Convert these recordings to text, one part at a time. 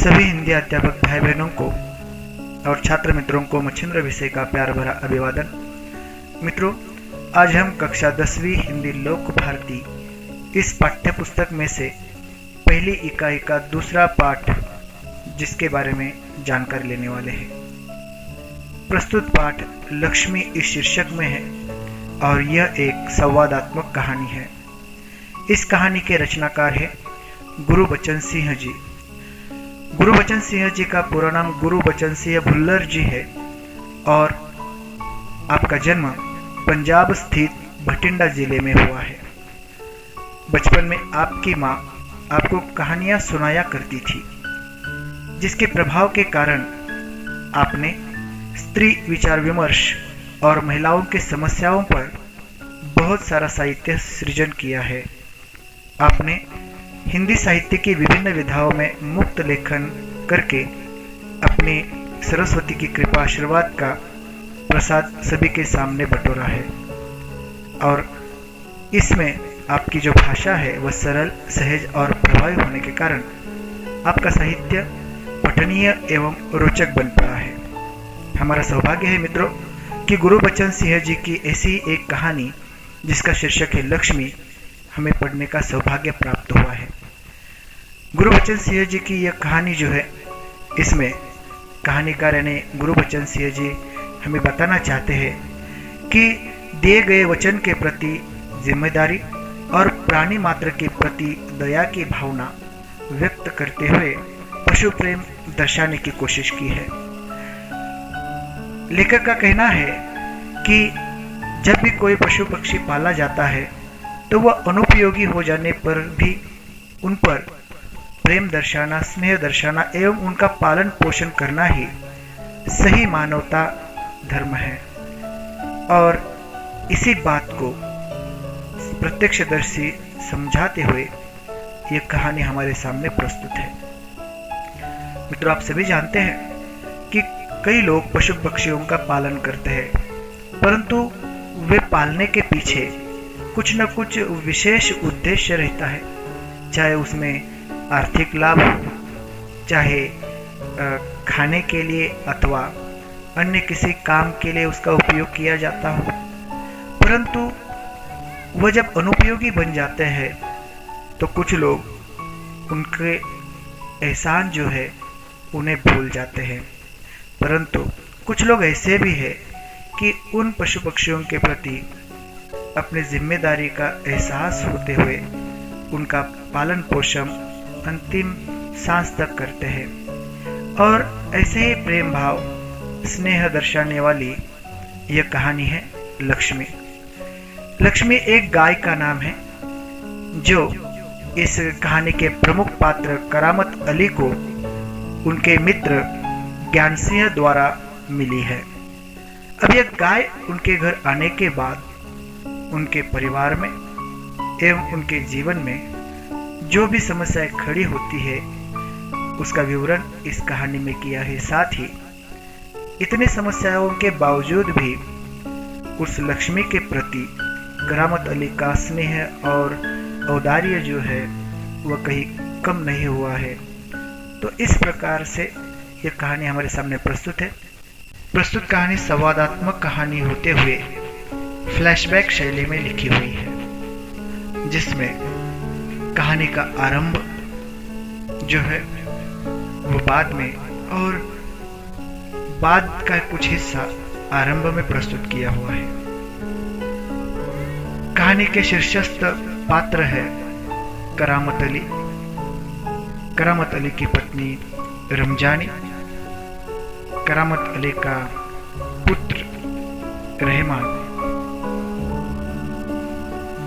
सभी हिंदी अध्यापक भाई बहनों को और छात्र मित्रों को मच्छिंद्र विषय का प्यार भरा अभिवादन। मित्रों, आज हम कक्षा 10वीं हिंदी लोक भारती इस पाठ्य पुस्तक में से पहली इकाई का दूसरा पाठ जिसके बारे में जानकारी लेने वाले हैं। प्रस्तुत पाठ लक्ष्मी इस शीर्षक में है और यह एक संवादात्मक कहानी है। इस कहानी के रचनाकार है गुरुबचन सिंह जी। गुरुबचन सिंह जी का पूरा नाम गुरुबचन सिंह भुल्लर जी है और आपका जन्म पंजाब स्थित बठिंडा जिले में हुआ है। बचपन में आपकी माँ आपको कहानियां सुनाया करती थी, जिसके प्रभाव के कारण आपने स्त्री विचार विमर्श और महिलाओं की समस्याओं पर बहुत सारा साहित्य सृजन किया है। आपने हिंदी साहित्य की विभिन्न विधाओं में मुक्त लेखन करके अपने सरस्वती की कृपा आशीर्वाद का प्रसाद सभी के सामने बटोरा है और इसमें आपकी जो भाषा है वह सरल, सहज और प्रभावी होने के कारण आपका साहित्य पठनीय एवं रोचक बन पड़ा है। हमारा सौभाग्य है मित्रों कि गुरुबचन सिंह जी की ऐसी एक कहानी जिसका शीर्षक है लक्ष्मी हमें पढ़ने का सौभाग्य प्राप्त हुआ है। गुरुबचन सिंह जी की यह कहानी जो है, इसमें कहानीकार यानी गुरुबचन सिंह जी हमें बताना चाहते हैं कि दिए गए वचन के प्रति जिम्मेदारी और प्राणी मात्र के प्रति दया की भावना व्यक्त करते हुए पशु प्रेम दर्शाने की कोशिश की है। लेखक का कहना है कि जब भी कोई पशु पक्षी पाला जाता है तो वह अनुपयोगी हो जाने पर भी उन पर प्रेम दर्शाना, स्नेह दर्शाना एवं उनका पालन पोषण करना ही सही मानवता धर्म है। और इसी बात को प्रत्यक्षदर्शी समझाते हुए यह कहानी हमारे सामने प्रस्तुत है। मित्रों, आप सभी जानते हैं कि कई लोग पशु पक्षियों का पालन करते हैं, परंतु वे पालने के पीछे कुछ न कुछ विशेष उद्देश्य रहता है, चाहे उसमें आर्थिक लाभ हो, चाहे खाने के लिए अथवा अन्य किसी काम के लिए उसका उपयोग किया जाता हो। परंतु वह जब अनुपयोगी बन जाते हैं तो कुछ लोग उनके एहसान जो है उन्हें भूल जाते हैं। परंतु कुछ लोग ऐसे भी हैं कि उन पशु पक्षियों के प्रति अपनी जिम्मेदारी का एहसास होते हुए उनका पालन पोषण अंतिम सांस तक करते हैं। और ऐसे ही प्रेम भाव, स्नेह दर्शाने वाली यह कहानी है लक्ष्मी। लक्ष्मी एक गाय का नाम है जो इस कहानी के प्रमुख पात्र करामत अली को उनके मित्र ज्ञान सिंह द्वारा मिली है। अब यह गाय उनके घर आने के बाद उनके परिवार में एवं उनके जीवन में जो भी समस्याएं खड़ी होती है उसका विवरण इस कहानी में किया है। साथ ही इतनी समस्याओं के बावजूद भी उस लक्ष्मी के प्रति करामत अली का स्नेह और औदार्य जो है वह कहीं कम नहीं हुआ है। तो इस प्रकार से यह कहानी हमारे सामने प्रस्तुत है। प्रस्तुत कहानी संवादात्मक कहानी होते हुए फ्लैशबैक शैली में लिखी हुई है, जिसमें कहानी का आरंभ जो है वो बाद में और बाद का कुछ हिस्सा आरंभ में प्रस्तुत किया हुआ है। कहानी के शीर्षस्थ पात्र है करामत अली। करामत अली की पत्नी रमजानी, करामत अली का पुत्र रहमान,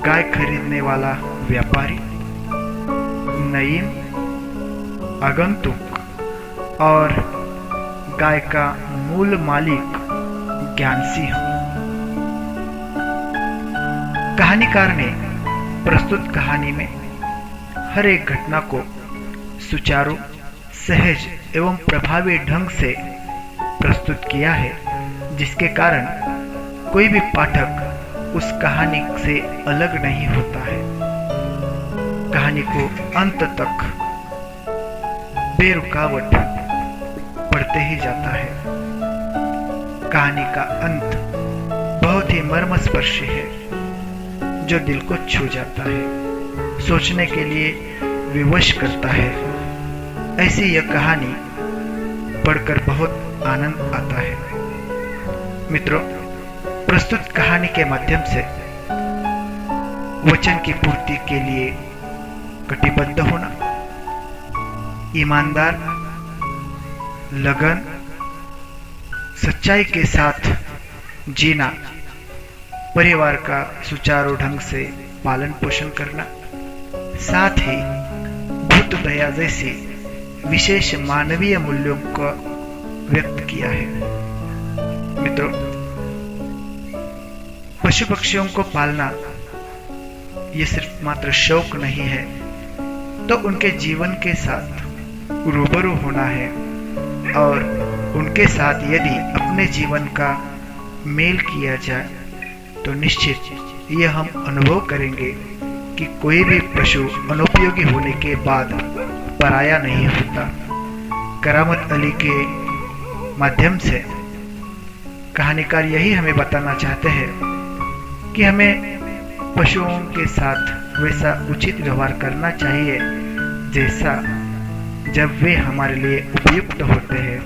गाय खरीदने वाला व्यापारी नईम, आगंतुक और गाय का मूल मालिक ज्ञान सिंह। कहानीकार ने प्रस्तुत कहानी में हर एक घटना को सुचारू, सहज एवं प्रभावी ढंग से प्रस्तुत किया है, जिसके कारण कोई भी पाठक उस कहानी से अलग नहीं होता है। कहानी को अंत तक बेरुकावट बढ़ते ही जाता है। कहानी का अंत बहुत ही मर्मस्पर्शी है, जो दिल को छू जाता है, सोचने के लिए विवश करता है। ऐसी यह कहानी पढ़कर बहुत आनंद आता है। मित्रों, प्रस्तुत कहानी के माध्यम से वचन की पूर्ति के लिए कटिबद्ध होना, ईमानदार, लगन, सच्चाई के साथ जीना, परिवार का सुचारू ढंग से पालन पोषण करना, साथ ही भूत दया जैसी विशेष मानवीय मूल्यों को व्यक्त किया है। मित्रों, पशु पक्षियों को पालना ये सिर्फ मात्र शौक नहीं है, तो उनके जीवन के साथ रूबरू होना है और उनके साथ यदि अपने जीवन का मेल किया जाए तो निश्चित ये हम अनुभव करेंगे कि कोई भी पशु अनुपयोगी होने के बाद पराया नहीं होता। करामत अली के माध्यम से कहानीकार यही हमें बताना चाहते हैं कि हमें पशुओं के साथ वैसा उचित व्यवहार करना चाहिए जैसा जब वे हमारे लिए उपयुक्त होते हैं,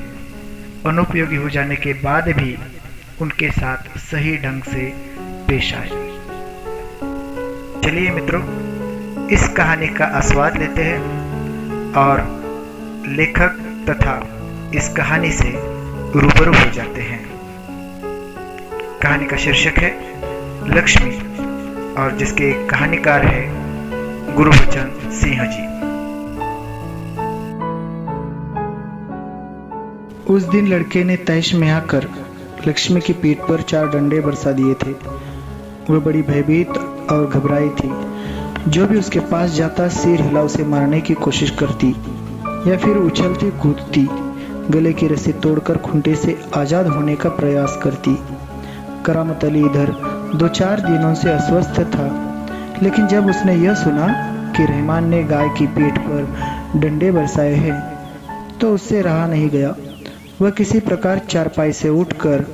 अनुपयोगी हो जाने के बाद भी उनके साथ सही ढंग से पेश आए। चलिए मित्रों, इस कहानी का आस्वाद लेते हैं और लेखक तथा इस कहानी से रूबरू हो जाते हैं। कहानी का शीर्षक है लक्ष्मी और जिसके कहानीकार है गुरुबचन सिंह जी। उस दिन लड़के ने तैश में आकर लक्ष्मी की पीठ पर 4 डंडे बरसा दिए थे। वह बड़ी भयभीत और घबराई थी। जो भी उसके पास जाता सिर हिला उसे मारने की कोशिश करती या फिर उछलती कूदती गले की रस्सी तोड़कर खूंटे से आजाद होने का प्रयास करती। करामत अली इधर 2-4 दिनों से अस्वस्थ था, लेकिन जब उसने यह सुना कि रहमान ने गाय की पीठ पर डंडे बरसाए हैं तो उससे रहा नहीं गया। वह किसी प्रकार चारपाई से उठकर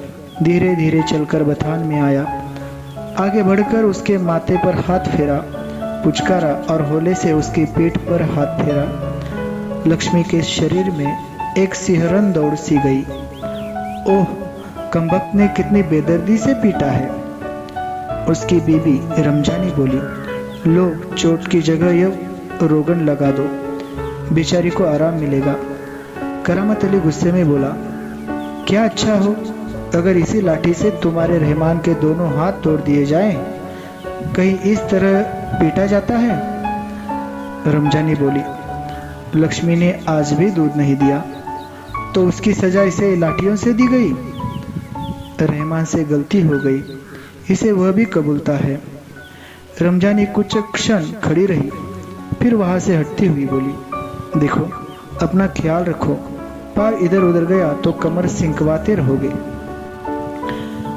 धीरे धीरे चलकर बथान में आया। आगे बढ़कर उसके माथे पर हाथ फेरा, पुचकारा और होले से उसकी पीठ पर हाथ फेरा। लक्ष्मी के शरीर में एक सिहरन दौड़ सी गई। ओह, कमबख्त ने कितनी बेदर्दी से पीटा है। उसकी बीबी रमजानी बोली, लो चोट की जगह यह रोगन लगा दो, बेचारी को आराम मिलेगा। करामत अली गुस्से में बोला, क्या अच्छा हो अगर इसी लाठी से तुम्हारे रहमान के दोनों हाथ तोड़ दिए जाएं? कहीं इस तरह पीटा जाता है? रमजानी बोली, लक्ष्मी ने आज भी दूध नहीं दिया तो उसकी सजा इसे लाठियों से दी गई। रहमान से गलती हो गई, इसे वह भी कबूलता है। रमजानी कुछ क्षण खड़ी रही, फिर वहां से हटती हुई बोली, देखो अपना ख्याल रखो, पैर इधर उधर गया तो कमर सिंकवाते रहोगे।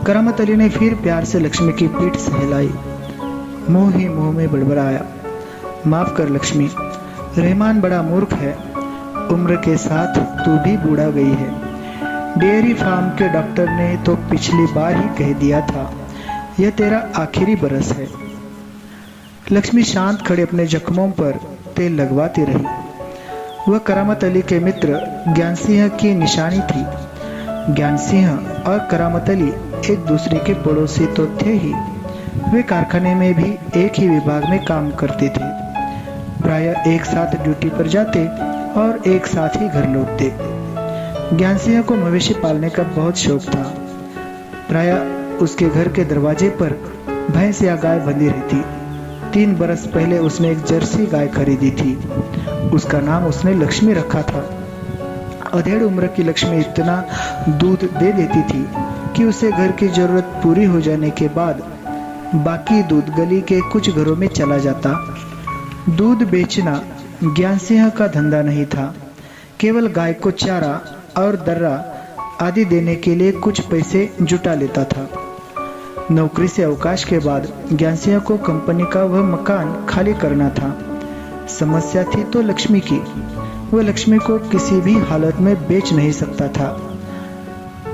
करामत अली ने फिर प्यार से लक्ष्मी की पीठ सहलाई। मुंह ही मुंह में बड़बड़ाया, माफ कर लक्ष्मी, रहमान बड़ा मूर्ख है, उम्र के साथ तू भी बूढ़ा गई है। डेयरी फार्म के डॉक्टर ने तो पिछली बार ही कह दिया था यह तेरा आखिरी बरस है। लक्ष्मी शांत खड़े अपने जख्मों पर तेल लगवाती रही। वह करामत अली के मित्र ज्ञान सिंह की निशानी थी। ज्ञान सिंह और करामत अली एक दूसरे के पड़ोसी तो थे ही, वे कारखाने में भी एक ही विभाग में काम करते थे। प्रायः एक साथ ड्यूटी पर जाते और एक साथ ही घर लौटते। ज्ञान सिंह को मवेशी पालने का बहुत शौक था। प्रायः उसके घर के दरवाजे पर भैंस या गाय बंधी रहती। 3 बरस पहले उसने एक जर्सी गाय खरीदी थी। उसका नाम उसने लक्ष्मी रखा था। अधेड़ उम्र की लक्ष्मी इतना दूध दे देती थी कि उसे घर की जरूरत पूरी हो जाने के बाद बाकी दूध गली के कुछ घरों में चला जाता। दूध बेचना ज्ञान सिंह का धंधा नहीं था, केवल गाय को चारा और दर्रा आदि देने के लिए कुछ पैसे जुटा लेता था। नौकरी से अवकाश के बाद ज्ञान सिंह को कंपनी का वह मकान खाली करना था। समस्या थी तो लक्ष्मी की। वह लक्ष्मी को किसी भी हालत में बेच नहीं सकता था।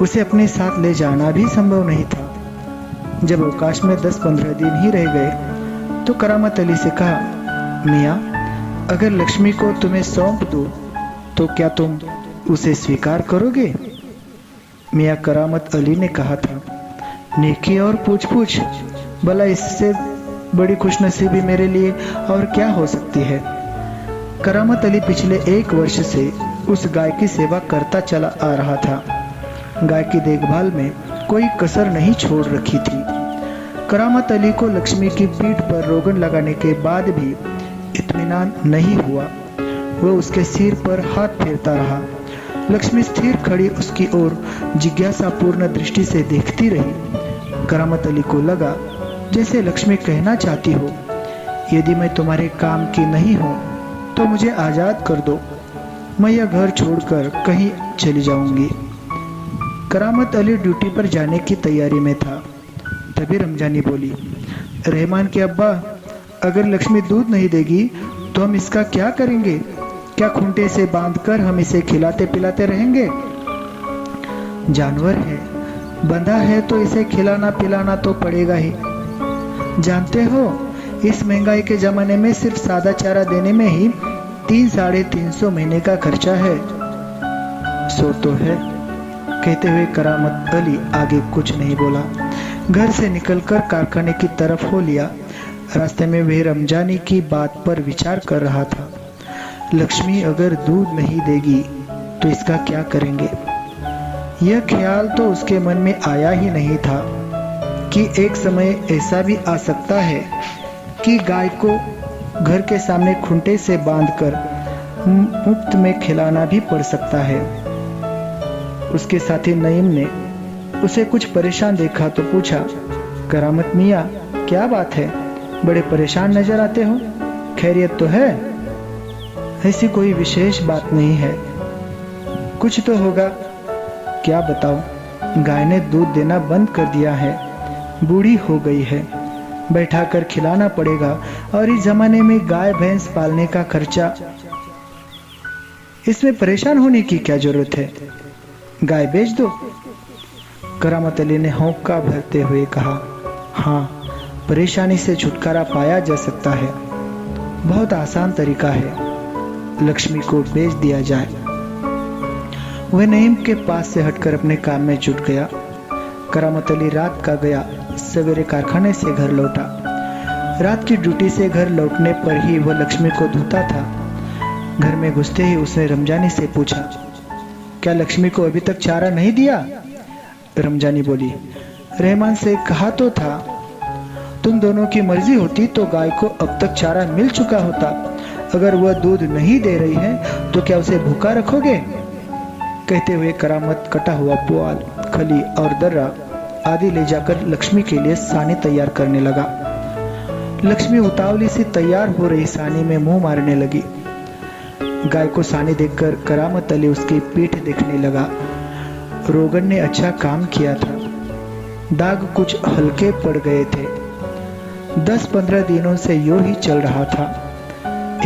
उसे अपने साथ ले जाना भी संभव नहीं था। जब अवकाश में 10-15 दिन ही रह गए तो करामत अली से कहा, मियाँ, अगर लक्ष्मी को तुम्हें सौंप दूं तो क्या तुम उसे स्वीकार करोगे? मियाँ करामत अली ने कहा था, नेकी और पूछ भला इससे बड़ी खुशनसीबी मेरे लिए और क्या हो सकती है। करामत अली पिछले 1 वर्ष से उस गाय की सेवा करता चला आ रहा था। गाय की देखभाल में कोई कसर नहीं छोड़ रखी थी। करामत अली को लक्ष्मी की पीठ पर रोगन लगाने के बाद भी इत्मीनान नहीं हुआ। वह उसके सिर पर हाथ फेरता रहा। लक्ष्मी स्थिर खड़ी उसकी ओर जिज्ञासापूर्ण दृष्टि से देखती रही। करामत अली को लगा जैसे लक्ष्मी कहना चाहती हो, यदि मैं तुम्हारे काम की नहीं हूं तो मुझे आजाद कर दो, मैं यह घर छोड़कर कहीं चली जाऊंगी। करामत अली ड्यूटी पर जाने की तैयारी में था। तभी रमजानी बोली, रहमान के अब्बा, अगर लक्ष्मी दूध नहीं देगी तो हम इसका क्या करेंगे? क्या खूंटे से बांधकर हम इसे खिलाते पिलाते रहेंगे? जानवर है, बंधा है तो इसे खिलाना पिलाना तो पड़ेगा ही। जानते हो, इस महंगाई के जमाने में सिर्फ सादा चारा देने में ही 300-350 महीने का खर्चा है। सो तो है, कहते हुए करामत अली आगे कुछ नहीं बोला। घर से निकलकर कारखाने की तरफ हो लिया। रास्ते में वह रमजानी की बात पर विचार कर रहा था। लक्ष्मी अगर दूध नहीं देगी तो इसका क्या करेंगे? यह ख्याल तो उसके मन में आया ही नहीं था कि एक समय ऐसा भी आ सकता है कि गाय को घर के सामने खूंटे से बांधकर मुफ्त में खिलाना भी पड़ सकता है। उसके साथी नईम ने उसे कुछ परेशान देखा तो पूछा, करामत मियाँ, क्या बात है? बड़े परेशान नजर आते हो, खैरियत तो है? ऐसी कोई विशेष बात नहीं है। कुछ तो होगा, क्या बताओ? गाय ने दूध देना बंद कर दिया है, बूढ़ी हो गई है, बैठा कर खिलाना पड़ेगा और इस जमाने में गाय भैंस पालने का खर्चा, इसमें परेशान होने की क्या जरूरत है? गाय बेच दो। करामत अली ने हौंका भरते हुए कहा, हाँ, परेशानी से छुटकारा पाया जा सकता है। बहुत आसान तरीका है, लक्ष्मी को बेच दिया जाए। वह नईम के पास से हटकर अपने काम में जुट गया। करामत अली रात का गया, सवेरे कारखाने से घर लौटा। रात की ड्यूटी से घर लौटने पर ही वह लक्ष्मी को धोता था। घर में घुसते ही उसने रमजानी से पूछा, क्या लक्ष्मी को अभी तक चारा नहीं दिया? रमजानी बोली, रहमान से कहा तो था, तुम दोनों की मर्जी होती तो गाय को अब तक चारा मिल चुका होता। अगर वह दूध नहीं दे रही है तो क्या उसे भूखा रखोगे? कहते हुए करामत कटा हुआ पुआल, खली और दर्रा आदि ले जाकर लक्ष्मी के लिए सानी तैयार करने लगा। लक्ष्मी उतावली से तैयार हो रही सानी में मुंह मारने लगी। गाय को सानी देखकर करामत अली उसकी पीठ देखने लगा। रोगन ने अच्छा काम किया था, दाग कुछ हल्के पड़ गए थे। 10-15 दिनों से यूं ही चल रहा था।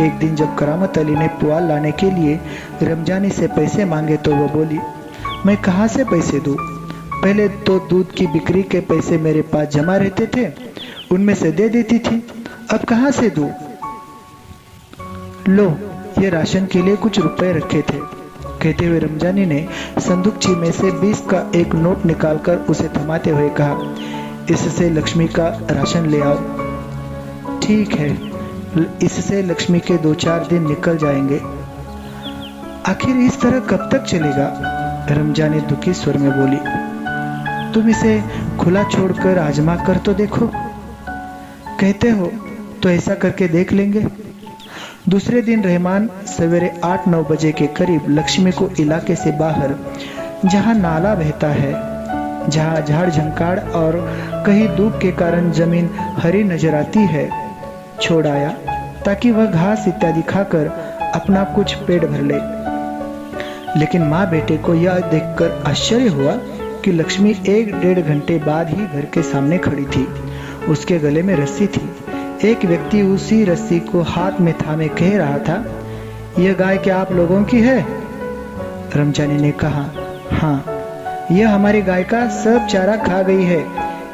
एक दिन जब करामत अली ने पुआल लाने के लिए रमजानी से पैसे मांगे तो वो बोली, मैं कहाँ से पैसे दूं? पहले तो दूध की बिक्री के पैसे मेरे पास जमा रहते थे, उनमें से दे देती थी, अब कहाँ से दूं? लो, ये राशन के लिए कुछ रुपए रखे थे। कहते हुए रमजानी ने संदूकची में से 20 का एक नोट निकालकर उसे थमाते हुए कहा, इससे लक्ष्मी का राशन ले आओ। ठीक है, इससे लक्ष्मी के 2-4 दिन निकल जाएंगे। आखिर इस तरह कब तक चलेगा? रमजानी दुखी स्वर में बोली, तुम इसे खुला छोड़कर आजमा कर तो देखो। कहते हो तो ऐसा करके देख लेंगे। दूसरे दिन रहमान सवेरे 8-9 बजे के करीब लक्ष्मी को इलाके से बाहर, जहां नाला बहता है, जहां झाड़ झंकाड़ और कहीं धूप के कारण जमीन हरी नजर आती है, छोड़ आया ताकि वह घास इत्यादि खाकर अपना कुछ पेट भर ले। लेकिन माँ बेटे को यह देखकर आश्चर्य हुआ कि लक्ष्मी 1-1.5 घंटे बाद ही घर के सामने खड़ी थी। उसके गले में रस्सी थी। एक व्यक्ति उसी रस्सी को हाथ में थामे कह रहा था, यह गाय क्या आप लोगों की है? रमजानी ने कहा, हाँ, यह हमारी गाय का सब चारा खा गई है।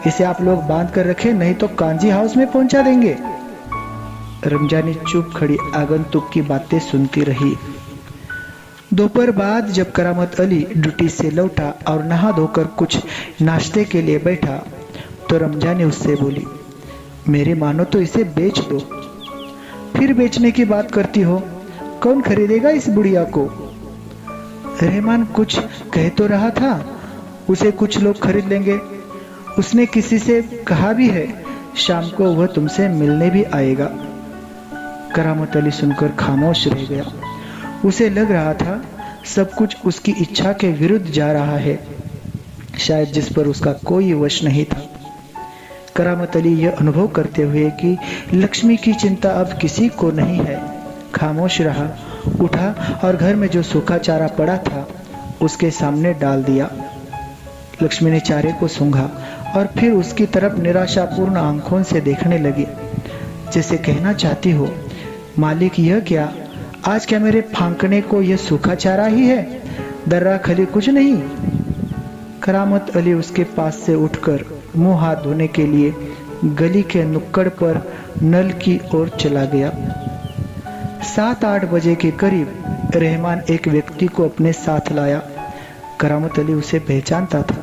इसे आप लोग बांध कर रखें, नहीं तो कांजी हाउस में पहुंचा देंगे। रमजानी चुप खड़ी आगंतुक की बातें सुनती रही। दोपहर बाद जब करामत अली ड्यूटी से लौटा और नहा धोकर कुछ नाश्ते के लिए बैठा तो रमजानी उससे बोली, मेरी मानो तो इसे बेच दो। फिर बेचने की बात करती हो? कौन खरीदेगा इस बुढ़िया को? रहमान कुछ कह तो रहा था, उसे कुछ लोग खरीद लेंगे। उसने किसी से कहा भी है, शाम को वह तुमसे मिलने भी आएगा। करामत अली सुनकर खामोश रह गया। उसे लग रहा था सब कुछ उसकी इच्छा के विरुद्ध जा रहा है, शायद जिस पर उसका कोई वश नहीं था। करामत अली यह अनुभव करते हुए कि लक्ष्मी की चिंता अब किसी को नहीं है, खामोश रहा, उठा और घर में जो सूखा चारा पड़ा था उसके सामने डाल दिया। लक्ष्मी ने चारे को सूंघा और फिर उसकी तरफ निराशापूर्ण आंखों से देखने लगी, जैसे कहना चाहती हो, मालिक यह क्या, आज क्या मेरे फांकने को यह सूखा चारा ही है, दर्रा खली कुछ नहीं। करामत अली उसके पास से उठकर मुंह हाथ धोने के लिए गली के नुक्कड़ पर नल की ओर चला गया। 7-8 बजे के करीब रहमान एक व्यक्ति को अपने साथ लाया। करामत अली उसे पहचानता था।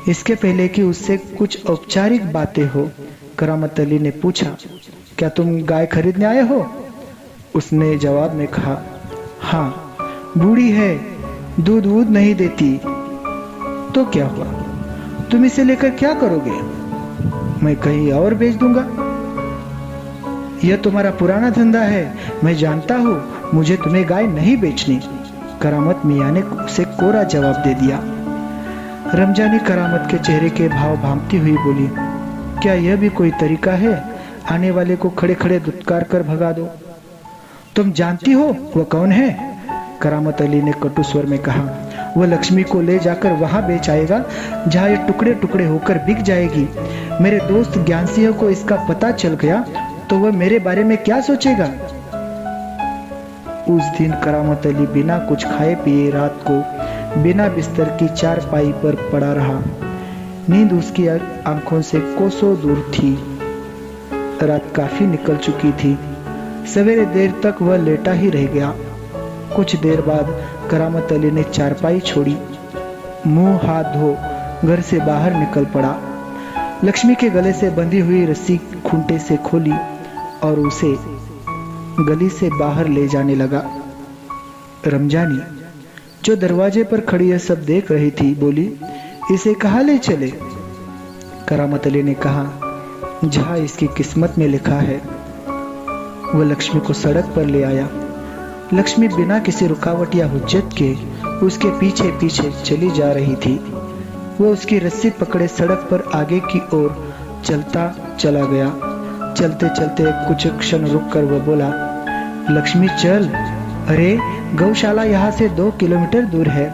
इसके पहले कि उससे कुछ औपचारिक बातें हो, करामत अली ने पूछा, क्या तुम गाय खरीदने आए हो? उसने जवाब में कहा, हाँ, बूढ़ी है, दूध वूध नहीं देती। तो क्या हुआ, तुम इसे लेकर क्या करोगे? मैं कहीं और बेच दूंगा। यह तुम्हारा पुराना धंधा है, मैं जानता हूं, मुझे तुम्हें गाय नहीं बेचनी। करामत मियां ने उसे कोरा जवाब दे दिया। रमजानी करामत के चेहरे के भाव भांपती हुई बोली, क्या यह भी कोई तरीका है, आने वाले को खड़े खड़े दुत्कार कर भगा दो? तुम जानती हो वह कौन है? करामत अली ने कटु स्वर में कहा, वह लक्ष्मी को ले जाकर वहां बेच आएगा जहां ये टुकड़े टुकड़े होकर बिक जाएगी। मेरे दोस्त ज्ञान सिंह को इसका पता चल गया तो वह मेरे बारे में क्या सोचेगा? उस दिन करामत अली बिना कुछ खाए पिए रात को बिना बिस्तर की चारपाई पर पड़ा रहा। नींद उसकी आंखों से कोसों दूर थी। रात काफी निकल चुकी थी। सवेरे देर तक वह लेटा ही रह गया। कुछ देर बाद करामत अली ने चारपाई छोड़ी, मुंह हाथ धो घर से बाहर निकल पड़ा। लक्ष्मी के गले से बंधी हुई रस्सी खूंटे से खोली और उसे गली से बाहर ले जाने लगा। रमजानी जो दरवाजे पर खड़ी यह सब देख रही थी बोली, इसे कहाँ ले चले? करामत अली ने कहा, जहां इसकी किस्मत में लिखा है। वह लक्ष्मी को सड़क पर ले आया। लक्ष्मी बिना किसी रुकावट या हुज्जत के उसके पीछे पीछे चली जा रही थी। वह उसकी रस्सी पकड़े सड़क पर आगे की ओर चलता चला गया। चलते चलते कुछ क्षण रुककर वह बोला, लक्ष्मी चल, अरे गौशाला यहाँ से 2 किलोमीटर दूर है,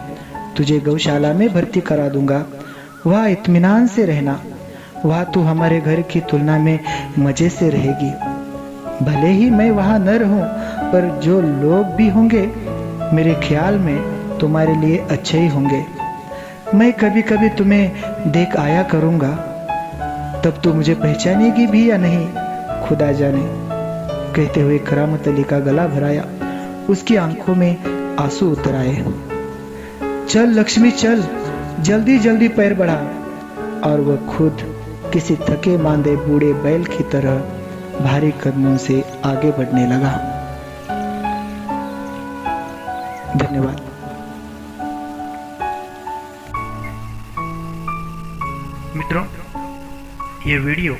तुझे गौशाला में भर्ती करा दूंगा। वहाँ इत्मीनान से रहना, वहाँ तू हमारे घर की तुलना में मजे से रहेगी। भले ही मैं वहाँ न रहूं, पर जो लोग भी होंगे मेरे ख्याल में तुम्हारे लिए अच्छे ही होंगे। मैं कभी कभी तुम्हें देख आया करूंगा, तब तू मुझे पहचानेगी भी या नहीं, खुदा जाने। कहते हुए करामत अली का गला भराया। उसकी आंखों में आंसू उतर आए। चल लक्ष्मी चल, जल्दी जल्दी पैर बढ़ा। और वह खुद किसी थके मांदे बूढ़े बैल की तरह भारी कदमों से आगे बढ़ने लगा। धन्यवाद। मित्रों, यह वीडियो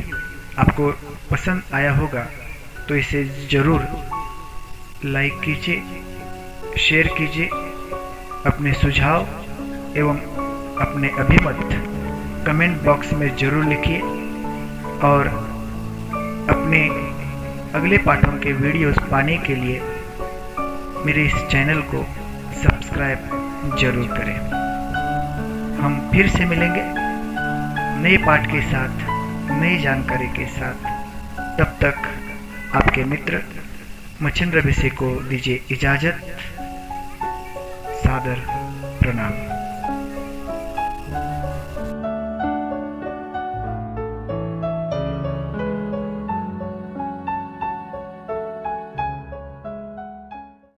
आपको पसंद आया होगा तो इसे जरूर लाइक कीजिए, शेयर कीजिए, अपने सुझाव एवं अपने अभिमत कमेंट बॉक्स में जरूर लिखिए और अपने अगले पाठों के वीडियोस पाने के लिए मेरे इस चैनल को सब्सक्राइब जरूर करें। हम फिर से मिलेंगे नए पाठ के साथ, नई जानकारी के साथ। तब तक आपके मित्र मच्छिंद्र बिसे को दीजिए इजाजत। सादर प्रणाम।